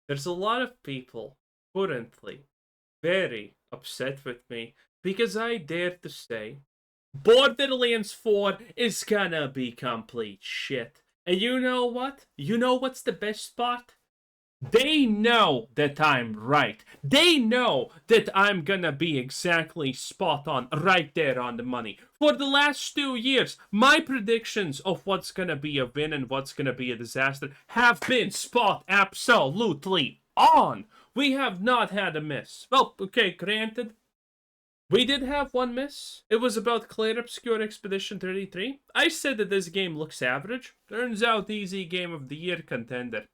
There's a lot of people currently very upset with me because I dare to say Borderlands 4 is gonna be complete shit. And you know what? You know what's the best part? They know that I'm right. They know that I'm gonna be exactly spot on, right there on the money. For the last 2 years, my predictions of what's gonna be a win and what's gonna be a disaster have been spot absolutely on. We have not had a miss. Well, okay, granted, we did have one miss. It was about Clear Obscure Expedition 33. I said that this game looks average. Turns out easy game of the year contender.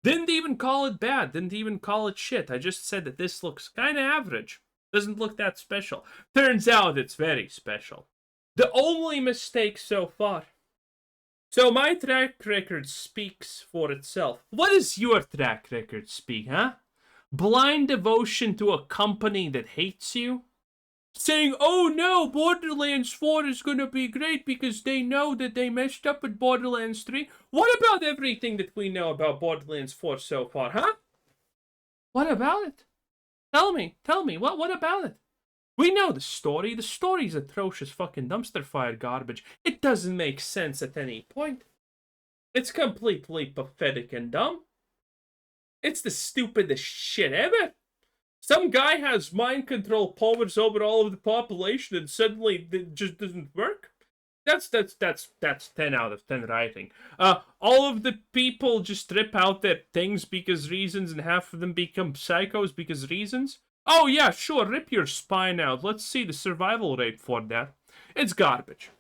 Didn't even call it bad. Didn't even call it shit. I just said that this looks kind of average. Doesn't look that special. Turns out it's very special. The only mistake so far. So my track record speaks for itself. What does your track record speak, huh? Blind devotion to a company that hates you? Saying, oh no, Borderlands 4 is gonna be great because they know that they messed up with Borderlands 3. What about everything that we know about Borderlands 4 so far, huh? What about it? Tell me, what about it? We know the story. The story's atrocious fucking dumpster fire garbage. It doesn't make sense at any point. It's completely pathetic and dumb. It's the stupidest shit ever. Some guy has mind control powers over all of the population and suddenly it just doesn't work. That's 10 out of 10 writing. All of the people just rip out their things because reasons and half of them become psychos because reasons. Oh yeah, sure, rip your spine out. Let's see the survival rate for that. It's garbage.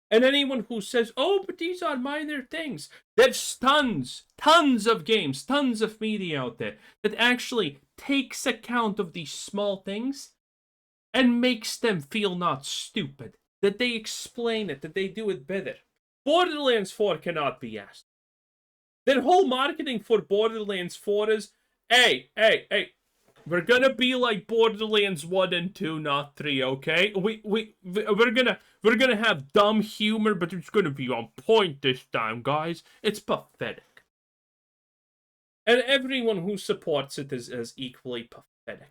And anyone who says, oh, but these are minor things. There's tons of games, tons of media out there that actually takes account of these small things and makes them feel not stupid. That they explain it, that they do it better. Borderlands 4 cannot be asked. Their whole marketing for Borderlands 4 is, hey, we're gonna be like Borderlands 1 and 2, not 3, okay? We're gonna have dumb humor, but it's gonna be on point this time, guys. It's pathetic. And everyone who supports it is equally pathetic.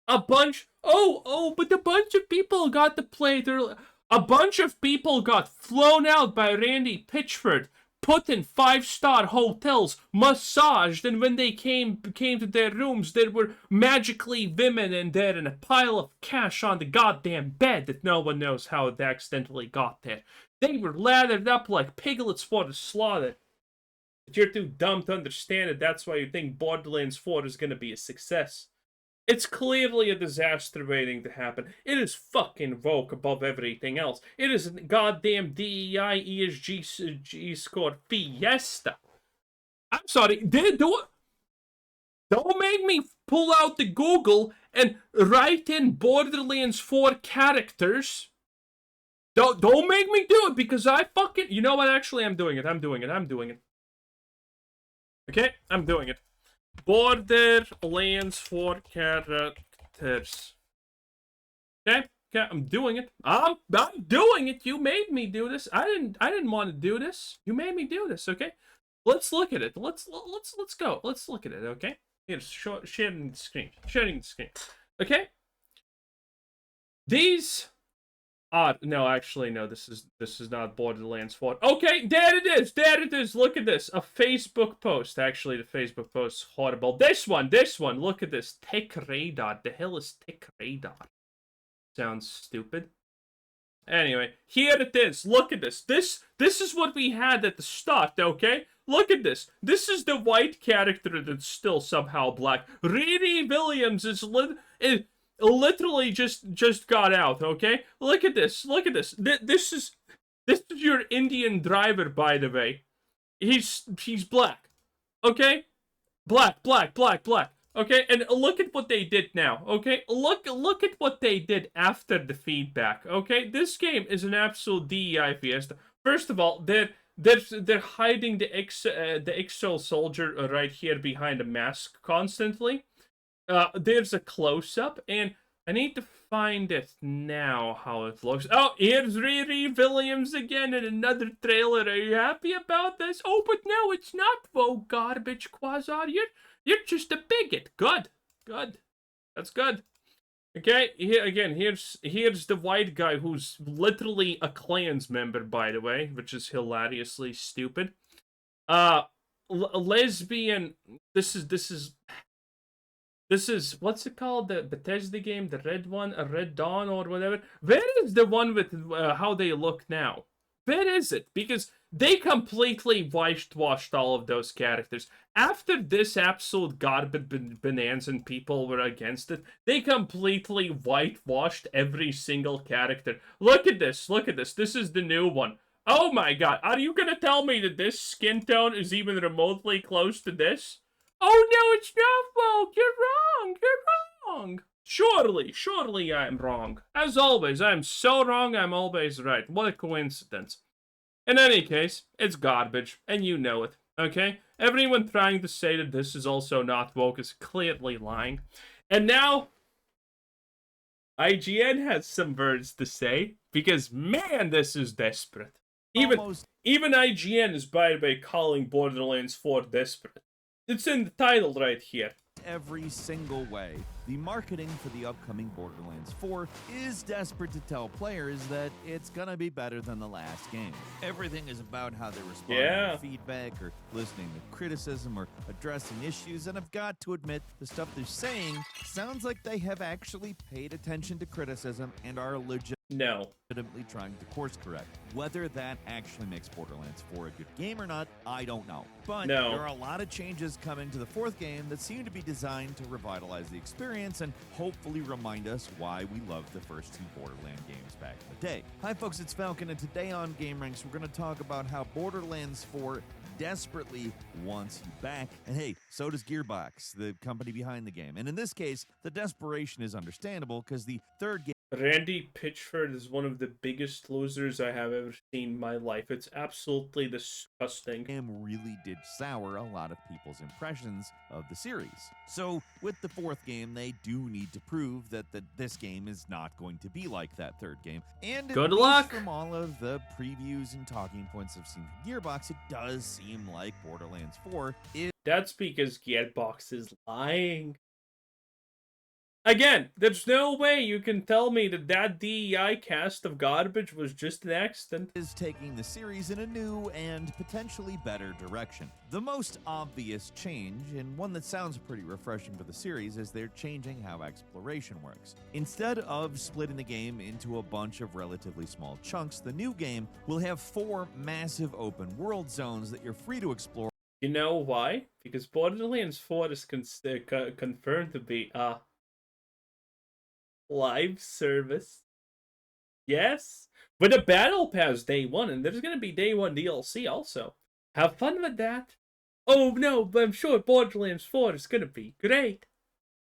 But a bunch of people got to play their... A bunch of people got flown out by Randy Pitchford, put in 5-star hotels, massaged, and when they came to their rooms, there were magically women in there and a pile of cash on the goddamn bed that no one knows how it accidentally got there. They were lathered up like piglets for the slaughter. But you're too dumb to understand it, that's why you think Borderlands 4 is gonna be a success. It's clearly a disaster waiting to happen. It is fucking woke above everything else. It is a goddamn DEI ESG score fiesta. I'm sorry, don't make me pull out the Google and write in Borderlands 4 characters. Don't make me do it because I fucking... You know what? Actually, I'm doing it. Okay? I'm doing it. Borderlands 4 characters. Okay, I'm doing it. I'm doing it. You made me do this. I didn't want to do this. You made me do this. Okay, let's look at it. Let's go. Let's look at it. Okay, here's sharing the screen. Okay, these. No, actually, no, this is not Borderlands 4. Okay, there it is, look at this. A Facebook post. Actually, the Facebook post is horrible. This one, look at this. Tech Radar. The hell is Tech Radar? Sounds stupid. Anyway, here it is. Look at this. This is what we had at the start, okay? Look at this. This is the white character that's still somehow black. Riri Williams is literally just got out, okay? Look at this. This is your Indian driver, by the way. He's black. Okay? Black. Okay? And look at what they did now, okay? Look at what they did after the feedback, okay? This game is an absolute DEI fiesta. First of all, they're hiding the Exo soldier right here behind a mask constantly. There's a close-up, and I need to find it now, how it looks. Oh, here's Riri Williams again in another trailer. Are you happy about this? Oh, but no, it's not, Vogue garbage, Quasar. You're just a bigot. Good. Good. That's good. Okay, here again, here's the white guy who's literally a Klans member, by the way, which is hilariously stupid. Lesbian. This is what's it called? The Bethesda game, the red one, a Red Dawn or whatever. Where is the one with how they look now? Where is it? Because they completely whitewashed all of those characters. After this absolute garbage bonanza and people were against it, they completely whitewashed every single character. Look at this. Look at this. This is the new one. Oh my god. Are you gonna tell me that this skin tone is even remotely close to this? Oh no, it's not, Vogue. You're wrong. You're wrong. Surely I'm wrong. As always, I'm so wrong, I'm always right. What a coincidence. In any case, it's garbage, and you know it, okay? Everyone trying to say that this is also not woke is clearly lying. And now, IGN has some words to say, because man, this is desperate. Even IGN is, by the way, calling Borderlands 4 desperate. It's in the title right here. Every single way, the marketing for the upcoming Borderlands 4 is desperate to tell players that it's gonna be better than the last game. Everything is about how they respond to feedback or listening to criticism or addressing issues, and I've got to admit, the stuff they're saying sounds like they have actually paid attention to criticism and are legitimately trying to course correct. Whether that actually makes Borderlands 4 a good game or not, I don't know. But there are a lot of changes coming to the fourth game that seem to be designed to revitalize the experience and hopefully remind us why we loved the first two Borderlands games back in the day. Hi folks, it's Falcon, and today on Game Ranks we're going to talk about how Borderlands 4 desperately wants you back. And hey, so does Gearbox, the company behind the game. And in this case, the desperation is understandable because the third game Randy Pitchford is one of the biggest losers I have ever seen in my life. It's absolutely disgusting. Really did sour a lot of people's impressions of the series. So with the fourth game, they do need to prove that this game is not going to be like that third game. And good luck! From all of the previews and talking points I've seen from Gearbox, it does seem like Borderlands 4 is... That's because Gearbox is lying. Again, there's no way you can tell me that DEI cast of garbage was just an accident. Is taking the series in a new and potentially better direction. The most obvious change, and one that sounds pretty refreshing for the series, is they're changing how exploration works. Instead of splitting the game into a bunch of relatively small chunks, the new game will have 4 massive open world zones that you're free to explore. You know why? Because Borderlands 4 is confirmed to be live service. Yes, with a battle pass day 1, and there's gonna be day 1 DLC also. Have fun with that. Oh no, but I'm sure Borderlands 4 is gonna be great.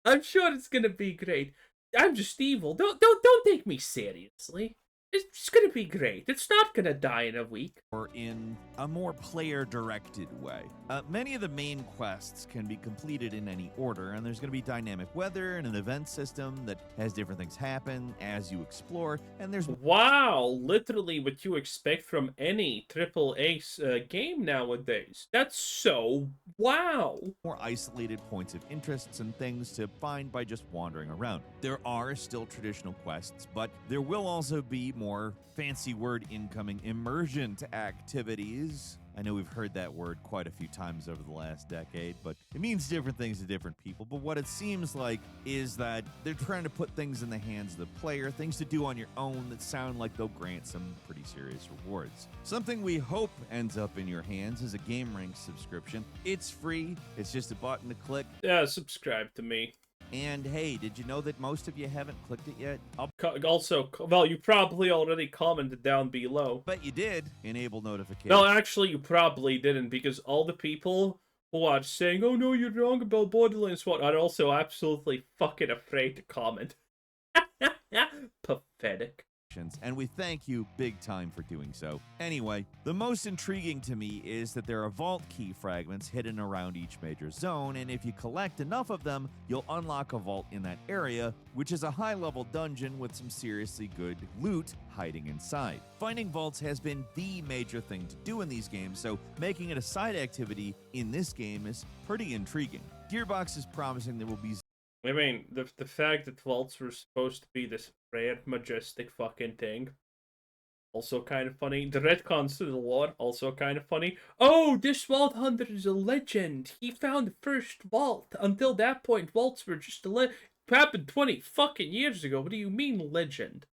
I'm sure it's gonna be great. I'm just evil. Don't take me seriously. It's gonna be great. It's not gonna die in a week. Or in a more player-directed way. Many of the main quests can be completed in any order, and there's going to be dynamic weather and an event system that has different things happen as you explore, and there's... Wow! Literally what you expect from any AAA game nowadays. That's so... wow! More isolated points of interests and things to find by just wandering around. There are still traditional quests, but there will also be more fancy word incoming immersion activities. I know we've heard that word quite a few times over the last decade, but it means different things to different people. But what it seems like is that they're trying to put things in the hands of the player, things to do on your own that sound like they'll grant some pretty serious rewards. Something we hope ends up in your hands is a Game Rank subscription. It's free. It's just a button to click. Yeah, subscribe to me. And hey, did you know that most of you haven't clicked it yet? Also, well, you probably already commented down below. But you did. Enable notifications. No, actually, you probably didn't, because all the people who are saying, oh no, you're wrong about Borderlands 1, are also absolutely fucking afraid to comment. Pathetic. and we thank you big time for doing so. Anyway, the most intriguing to me is that there are vault key fragments hidden around each major zone, and if you collect enough of them, you'll unlock a vault in that area, which is a high-level dungeon with some seriously good loot hiding inside. Finding vaults has been the major thing to do in these games, so making it a side activity in this game is pretty intriguing. Gearbox is promising there will be... I mean, the fact that vaults were supposed to be this rare, majestic fucking thing, also kind of funny. The retcons to the lore, also kind of funny. Oh, this vault hunter is a legend. He found the first vault. Until that point, vaults were just a happened 20 fucking years ago. What do you mean, legend?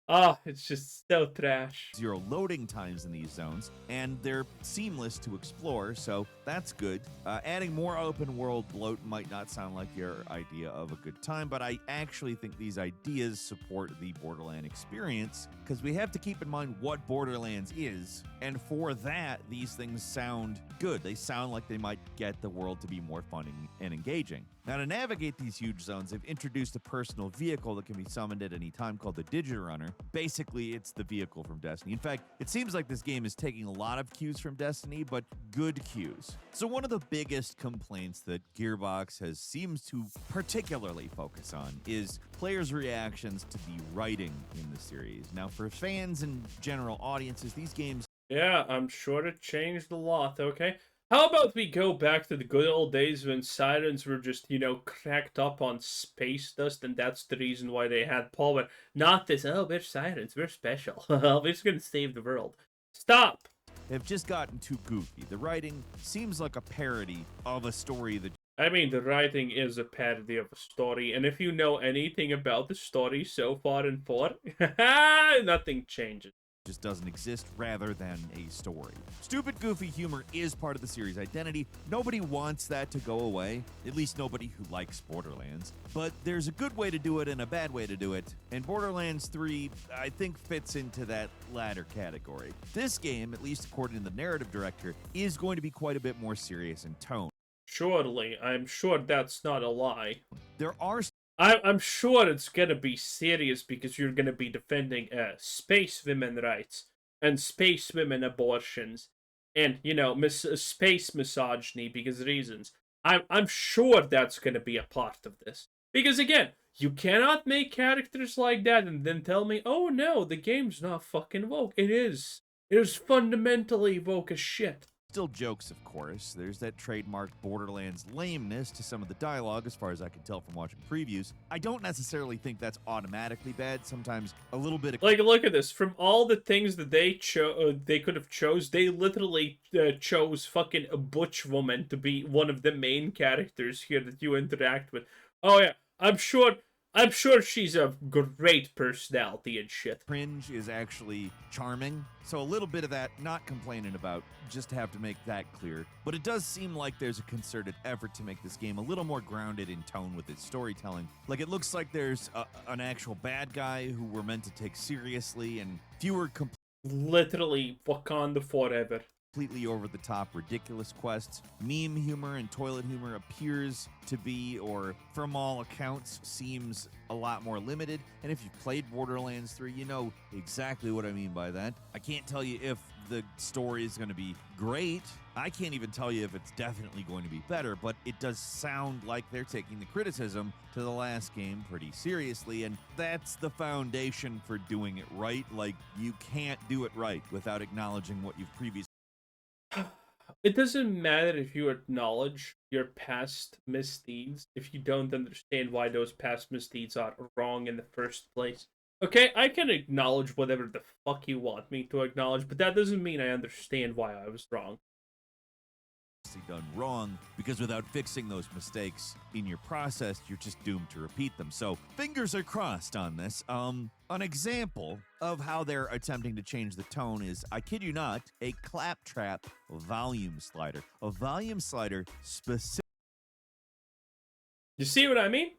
Ah, it's just so trash. Zero loading times in these zones, and they're seamless to explore, so that's good. Adding more open world bloat might not sound like your idea of a good time, but I actually think these ideas support the Borderlands experience, because we have to keep in mind what Borderlands is, and for that, these things sound good. They sound like they might get the world to be more fun and engaging. Now, to navigate these huge zones, they've introduced a personal vehicle that can be summoned at any time called the Digiturunner. Basically, it's the vehicle from Destiny. In fact, it seems like this game is taking a lot of cues from Destiny, but good cues. So one of the biggest complaints that Gearbox seems to particularly focus on is players' reactions to the writing in the series. Now, for fans and general audiences, these games... Yeah, I'm sure it changed a lot, okay? How about we go back to the good old days when sirens were just, cracked up on space dust, and that's the reason why they had power. Not this, oh, we're sirens, we're special. We're just gonna save the world. Stop! Have just gotten too goofy. The writing seems like a parody of a story that... I mean, the writing is a parody of a story, and if you know anything about the story so far in 4, nothing changes. Just doesn't exist rather than a story. Stupid, goofy humor is part of the series' identity. Nobody wants that to go away, at least nobody who likes Borderlands. But there's a good way to do it and a bad way to do it, and Borderlands 3, I think, fits into that latter category. This game, at least according to the narrative director, is going to be quite a bit more serious in tone. Surely, I'm sure that's not a lie. There are... I'm sure it's gonna be serious because you're gonna be defending space women rights and space women abortions and space misogyny because reasons. I'm sure that's gonna be a part of this because again, you cannot make characters like that and then tell me, oh no, the game's not fucking woke. It is. It is fundamentally woke as shit. Still jokes, of course. There's that trademark Borderlands lameness to some of the dialogue, as far as I can tell from watching previews. I don't necessarily think that's automatically bad. Sometimes a little bit of... Like, look at this. From all the things that they could have chose, they literally chose fucking a butch woman to be one of the main characters here that you interact with. Oh yeah, I'm sure she's a great personality and shit. Cringe is actually charming, so a little bit of that, not complaining about, just have to make that clear. But it does seem like there's a concerted effort to make this game a little more grounded in tone with its storytelling. Like, it looks like there's an actual bad guy who we're meant to take seriously, and fewer literally Wakanda forever. Completely over-the-top, ridiculous quests. Meme humor and toilet humor appears to be, or from all accounts, seems a lot more limited. And if you've played Borderlands 3, you know exactly what I mean by that. I can't tell you if the story is going to be great. I can't even tell you if it's definitely going to be better, but it does sound like they're taking the criticism to the last game pretty seriously, and that's the foundation for doing it right. Like, you can't do it right without acknowledging what you've previously... It doesn't matter if you acknowledge your past misdeeds if you don't understand why those past misdeeds are wrong in the first place. Okay, I can acknowledge whatever the fuck you want me to acknowledge, but that doesn't mean I understand why I was wrong. Done wrong, because without fixing those mistakes in your process, you're just doomed to repeat them. So fingers are crossed on this. An example of how they're attempting to change the tone is, I kid you not, a Claptrap volume slider. A volume slider specific... You see what I mean?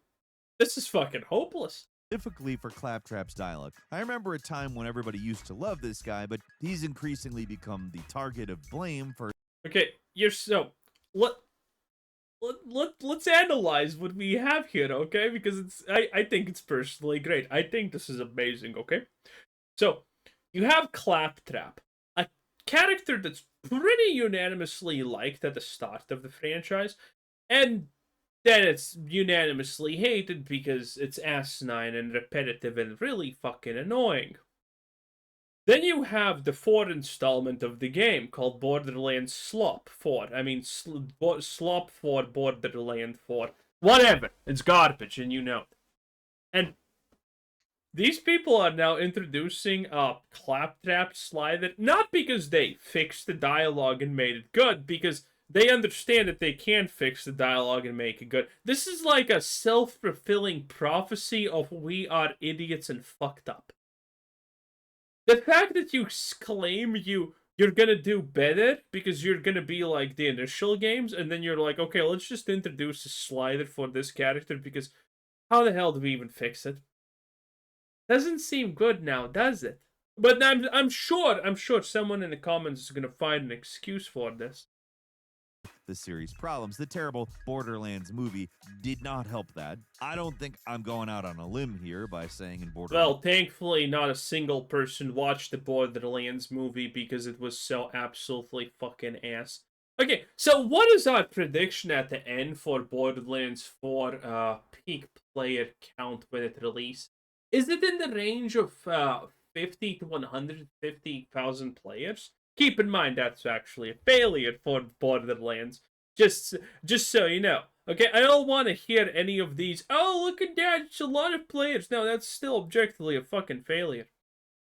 This is fucking hopeless. Specifically for Claptrap's dialogue. I remember a time when everybody used to love this guy, but he's increasingly become the target of blame for... Okay, let's analyze what we have here, okay? Because I think it's personally great. I think this is amazing, okay? So, you have Claptrap, a character that's pretty unanimously liked at the start of the franchise, and then it's unanimously hated because it's asinine and repetitive and really fucking annoying. Then you have the fourth installment of the game called Borderlands Slop 4. I mean, Slop 4, Borderlands 4. Whatever. It's garbage, and you know it. And these people are now introducing a Claptrap slider, not because they fixed the dialogue and made it good, because they understand that they can't fix the dialogue and make it good. This is like a self-fulfilling prophecy of we are idiots and fucked up. The fact that you claim you're gonna do better because you're gonna be like the initial games, and then you're like, okay, let's just introduce a slider for this character because how the hell do we even fix it? Doesn't seem good now, does it? But I'm sure someone in the comments is gonna find an excuse for this. The series' problems. The terrible Borderlands movie did not help that. I don't think I'm going out on a limb here by saying in Borderlands. Well, thankfully, not a single person watched the Borderlands movie because it was so absolutely fucking ass. Okay, so what is our prediction at the end for Borderlands 4 peak player count when it release? Is it in the range of 50 to 150,000 players? Keep in mind that's actually a failure for Borderlands. Just so you know. Okay, I don't want to hear any of these, oh, look at that, it's a lot of players. No, that's still objectively a fucking failure.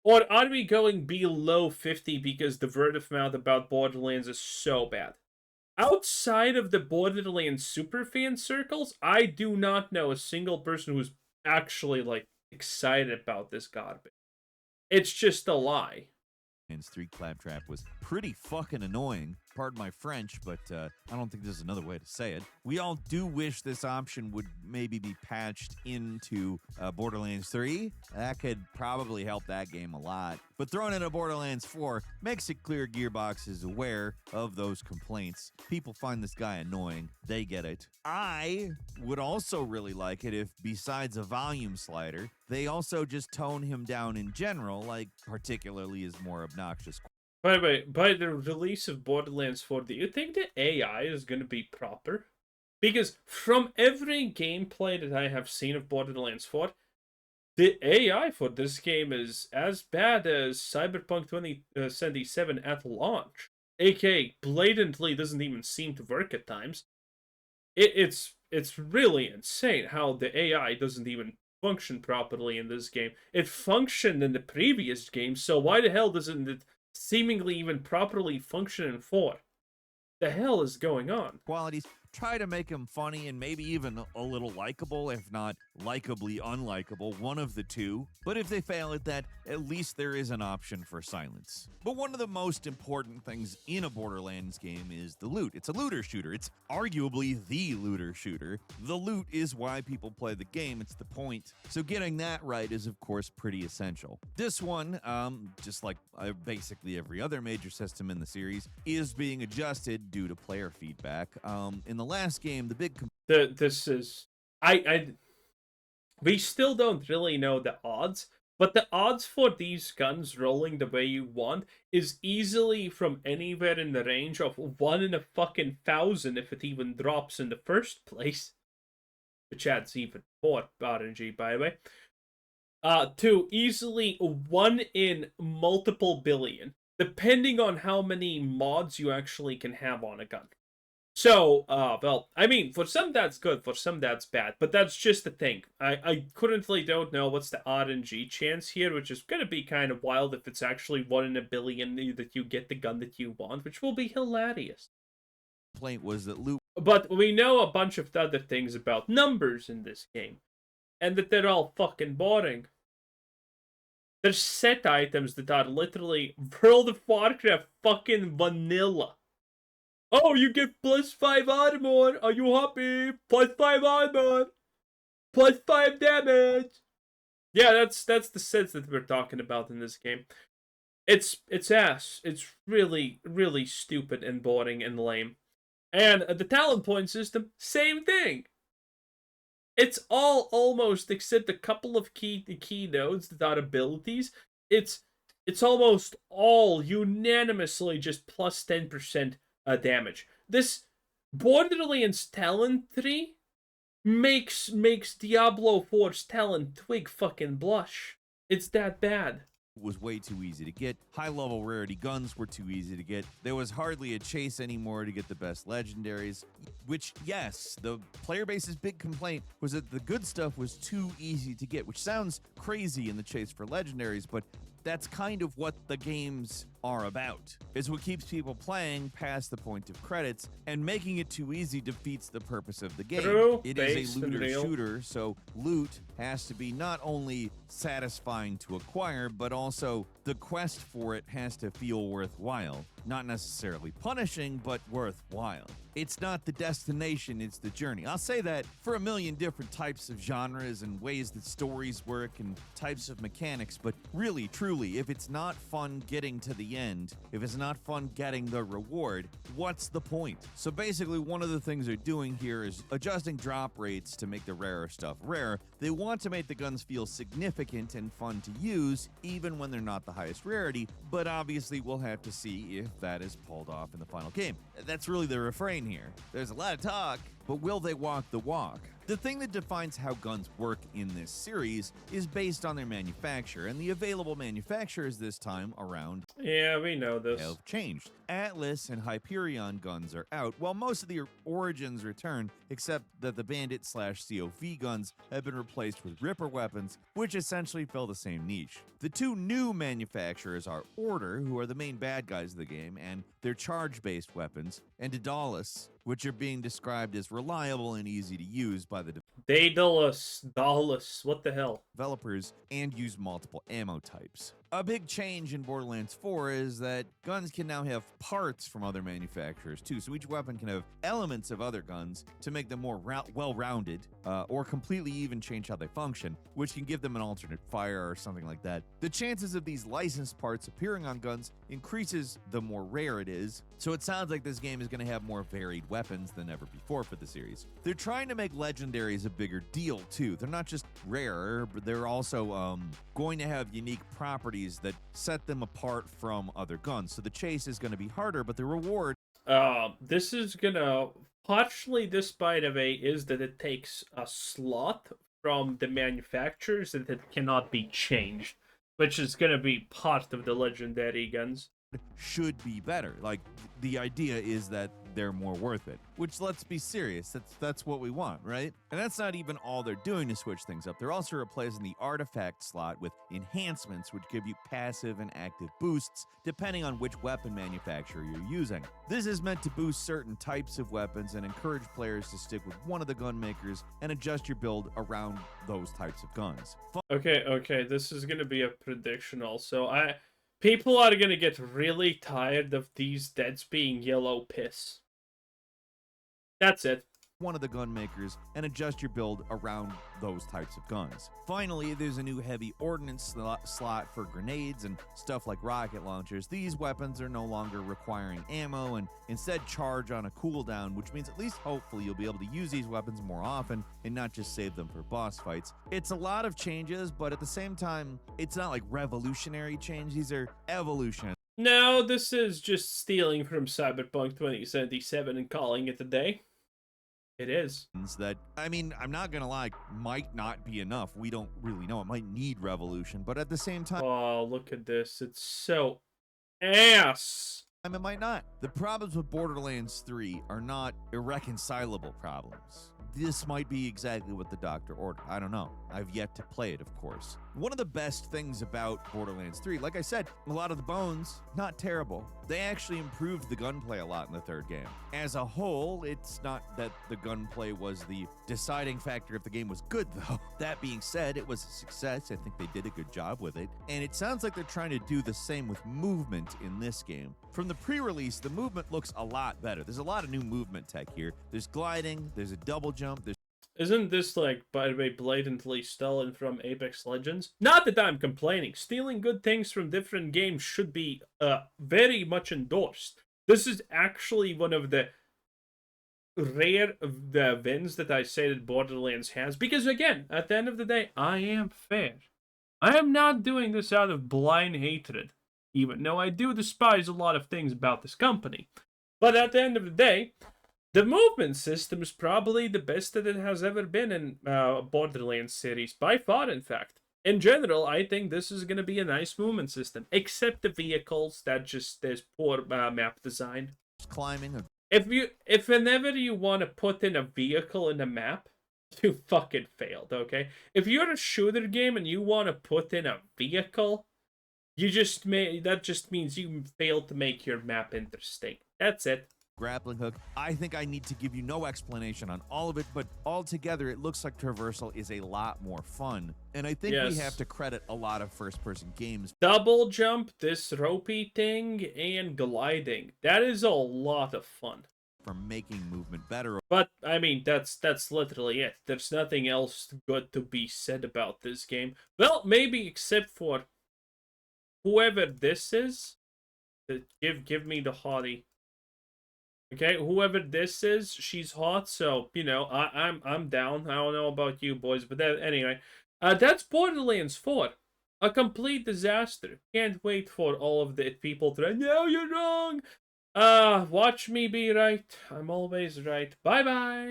Or are we going below 50 because the word of mouth about Borderlands is so bad? Outside of the Borderlands superfan circles, I do not know a single person who's actually, like, excited about this garbage. It's just a lie. 3 Claptrap was pretty fucking annoying. Pardon my French, but I don't think there's another way to say it. We all do wish this option would maybe be patched into Borderlands 3. That could probably help that game a lot. But throwing in a Borderlands 4 makes it clear Gearbox is aware of those complaints. People find this guy annoying. They get it. I would also really like it if, besides a volume slider, they also just tone him down in general, like particularly his more obnoxious. By the way, by the release of Borderlands 4, do you think the AI is going to be proper? Because from every gameplay that I have seen of Borderlands 4, the AI for this game is as bad as Cyberpunk 2077 at launch. AK blatantly doesn't even seem to work at times. It's really insane how the AI doesn't even function properly in this game. It functioned in the previous game, so why the hell doesn't it seemingly even properly function in 4? The hell is going on? Qualities. Try to make him funny and maybe even a little likable, if not likably unlikable, one of the two. But if they fail at that, at least there is an option for silence. But one of the most important things in a Borderlands game is the loot. It's a looter shooter. It's arguably the looter shooter. The loot is why people play the game. It's the point. So getting that right is, of course, pretty essential. This one, just like basically every other major system in the series, is being adjusted due to player feedback. In the last game, the big this is we still don't really know the odds, but the odds for these guns rolling the way you want is easily from anywhere in the range of 1 in a fucking 1,000 if it even drops in the first place, which adds even more RNG, by the way, to easily 1 in multiple billion, depending on how many mods you actually can have on a gun. So, well, I mean, for some that's good, for some that's bad, but that's just the thing. I currently don't know what's the RNG chance here, which is gonna be kind of wild if it's actually 1 in a billion that you get the gun that you want, which will be hilarious. Complaint was that loot. But we know a bunch of other things about numbers in this game, and that they're all fucking boring. There's set items that are literally World of Warcraft fucking vanilla. Oh, you get +5 armor. Are you happy? +5 armor. +5 damage. Yeah, that's the sense that we're talking about in this game. It's ass. It's really, really stupid and boring and lame. And the talent point system, same thing. It's all almost, except a couple of key nodes that are abilities. It's almost all unanimously just plus 10% damage. This Borderlands talent tree makes Diablo 4's talent twig fucking blush. It's that bad. Was way too easy to get. High-level rarity guns were too easy to get. There was hardly a chase anymore to get the best legendaries, which, yes, the player base's big complaint was that the good stuff was too easy to get, which sounds crazy in the chase for legendaries, but that's kind of what the games are about. It's what keeps people playing past the point of credits, and making it too easy defeats the purpose of the game. True, it is a looter shooter, so loot has to be not only satisfying to acquire, but also the quest for it has to feel worthwhile. Not necessarily punishing, but worthwhile. It's not the destination, it's the journey. I'll say that for a million different types of genres and ways that stories work and types of mechanics, but really, truly, if it's not fun getting to the end, if it's not fun getting the reward, what's the point? So basically, one of the things they're doing here is adjusting drop rates to make the rarer stuff rare. They want to make the guns feel significant and fun to use, even when they're not the highest rarity, but obviously we'll have to see if that is pulled off in the final game. That's really the refrain here. There's a lot of talk, but will they walk the walk? The thing that defines how guns work in this series is based on their manufacturer, and the available manufacturers this time around we know this have changed. Atlas and Hyperion guns are out, while most of the Origins return, except that the Bandit/COV guns have been replaced with Ripper weapons, which essentially fill the same niche. The two new manufacturers are Order, who are the main bad guys of the game, and their charge-based weapons, and Daedalus, which are being described as reliable and easy to use by the Daedalus, what the hell? developers, and use multiple ammo types. A big change in Borderlands 4 is that guns can now have parts from other manufacturers too, so each weapon can have elements of other guns to make them more well-rounded, or completely even change how they function, which can give them an alternate fire or something like that. The chances of these licensed parts appearing on guns increases the more rare it is, so it sounds like this game is going to have more varied weapons than ever before for the series. They're trying to make legendaries a bigger deal too. They're not just rarer, but they're also going to have unique properties that set them apart from other guns. So the chase is going to be harder, but the reward... This is gonna... Partially, this, by the way, is that it takes a slot from the manufacturers that it cannot be changed, which is gonna be part of the legendary guns. Should be better. Like, the idea is that they're more worth it, which, let's be serious, that's what we want, right? And that's not even all they're doing to switch things up. They're also replacing the artifact slot with enhancements, which give you passive and active boosts depending on which weapon manufacturer you're using. This is meant to boost certain types of weapons and encourage players to stick with one of the gun makers and adjust your build around those types of guns. Okay, this is gonna be a prediction also. People are gonna get really tired of these deads being yellow piss. That's it. One of the gun makers and adjust your build around those types of guns. Finally, there's a new heavy ordnance slot for grenades and stuff like rocket launchers. These weapons are no longer requiring ammo and instead charge on a cooldown, which means at least hopefully you'll be able to use these weapons more often and not just save them for boss fights. It's a lot of changes, but at the same time, it's not like revolutionary change. These are evolution. No, this is just stealing from Cyberpunk 2077 and calling it a day. It is. That, I mean, I'm not gonna lie, might not be enough. We don't really know. It might need revolution, but at the same time... Oh, look at this. It's so ass. It might not. The problems with Borderlands 3 are not irreconcilable problems. This might be exactly what the doctor ordered. I don't know. I've yet to play it, of course. One of the best things about Borderlands 3, like I said, a lot of the bones, not terrible. They actually improved the gunplay a lot in the third game. As a whole, it's not that the gunplay was the deciding factor if the game was good, though. That being said, it was a success. I think they did a good job with it. And it sounds like they're trying to do the same with movement in this game. From the pre-release, the movement looks a lot better. There's a lot of new movement tech here. There's gliding, there's a double jump, there's... Isn't this, like, by the way, blatantly stolen from Apex Legends? Not that I'm complaining. Stealing good things from different games should be very much endorsed. This is actually one of the rare the wins that I say that Borderlands has, because again, at the end of the day, I am fair. I am not doing this out of blind hatred, even though I do despise a lot of things about this company. But at the end of the day, the movement system is probably the best that it has ever been in Borderlands series, by far, in fact. In general, I think this is going to be a nice movement system, except the vehicles, that just, there's poor map design. Climbing. If whenever you want to put in a vehicle in the map, you fucking failed, okay? If you're a shooter game and you want to put in a vehicle, that just means you failed to make your map interesting. That's it. Grappling hook. I think I need to give you no explanation on all of it, but altogether it looks like traversal is a lot more fun. And I think we have to credit a lot of first-person games. Double jump, this ropey thing, and gliding. That is a lot of fun. For making movement better. But, I mean, that's literally it. There's nothing else good to be said about this game. Well, maybe except for whoever this is. Give me the hottie. Okay, whoever this is, she's hot, so you know I'm down. I don't know about you boys, but anyway, that's Borderlands 4, a complete disaster. Can't wait for all of the people to no, you're wrong. Watch me be right. I'm always right. Bye bye.